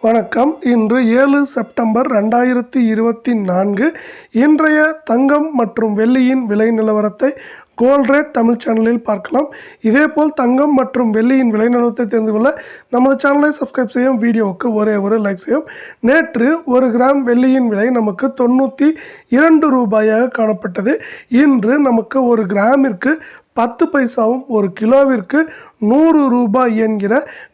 வணக்கம். இன்று 7 செப்டம்பர் 2024. இன்றைய தங்கம் மற்றும் வெள்ளியின் விலை நிலவரத்தை கோல்ட் ரேட் தமிழ் சேனலில் பார்க்கலாம். இதேபோல் தங்கம் மற்றும் வெள்ளியின் விலை நிலவரத்தை தெரிந்து கொள்ள நமது சேனலை சப்ஸ்கிரைப் செய்யும், வீடியோவுக்கு ஒரே ஒரு லைக் செய்யும். நேற்று 1 கிராம் வெள்ளியின் விலை நமக்கு 92 ரூபாயாக காணப்பட்டது. இன்று நமக்கு 1 கிராமிற்கு 10 பைசாவும் 1 கிலோவிற்கு 100 ரூபாய் என்கிற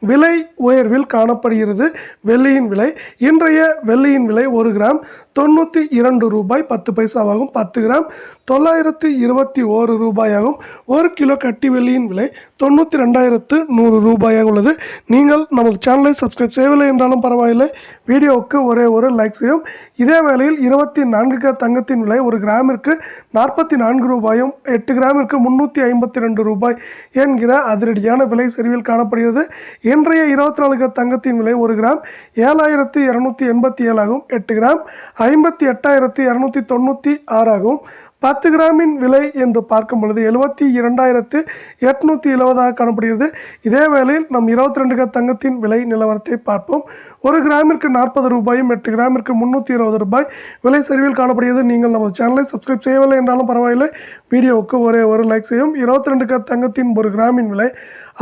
விலை உயர்வில் காணப்படுகிறது வெள்ளியின் விலை. இன்றைய வெள்ளியின் விலை 1 கிராம் 92 ரூபாய் 10 பைசாவாகும். 10 கிராம் 921 ரூபாயாகும். 1 கிலோ கட்டி வெள்ளியின் விலை 92,100 ரூபாயாக உள்ளது. நீங்கள் நமது சேனலை சப்ஸ்கிரைப் செய்யவில்லை என்றாலும் பரவாயில்லை, வீடியோவுக்கு ஒரே ஒரு லைக் செய்யும். இதே வேளையில் 24 தங்கத்தின் விலை 1 கிராமிற்கு 44 ரூபாயும் 8 கிராமிற்கு 352 ரூபாய் என்கிற அதிரடியான விலை சரிவில் காணப்படுகிறது. இன்றைய 24 தங்கத்தின் விலை 1 கிராம் 7,287 ஆகும். 8 கிராம் 58,296 ஆகும். 10 கிராமின் விலை என்று பார்க்கும் பொழுது 72,870 காணப்படுகிறது. இதே வேளையில் நம் 22 தங்கத்தின் விலை நிலவரத்தை பார்ப்போம். 1 கிராமிற்கு 40 ரூபாயும் 8 கிராமிற்கு 320 ரூபாய் விலை சரிவில் காணப்படுகிறது. நீங்கள் நமது சேனலை சப்ஸ்கிரைப் செய்யவில்லை என்றாலும் பரவாயில்லை, வீடியோவுக்கு ஒரே ஒரு லைக் செய்யும். 22 தங்கத்தின் 1 கிராமின் விலை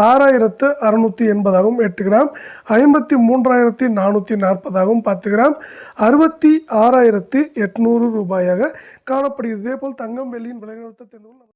6,680 ஆகும். 8 கிராம் 53,440 ஆகும். 10 கிராம் 66,800 ரூபாயாக காணப்படுகிறது. இதேபோல் தங்கம் வெள்ளியின் விலை நிலவரத்தை தெரிந்து கொள்ள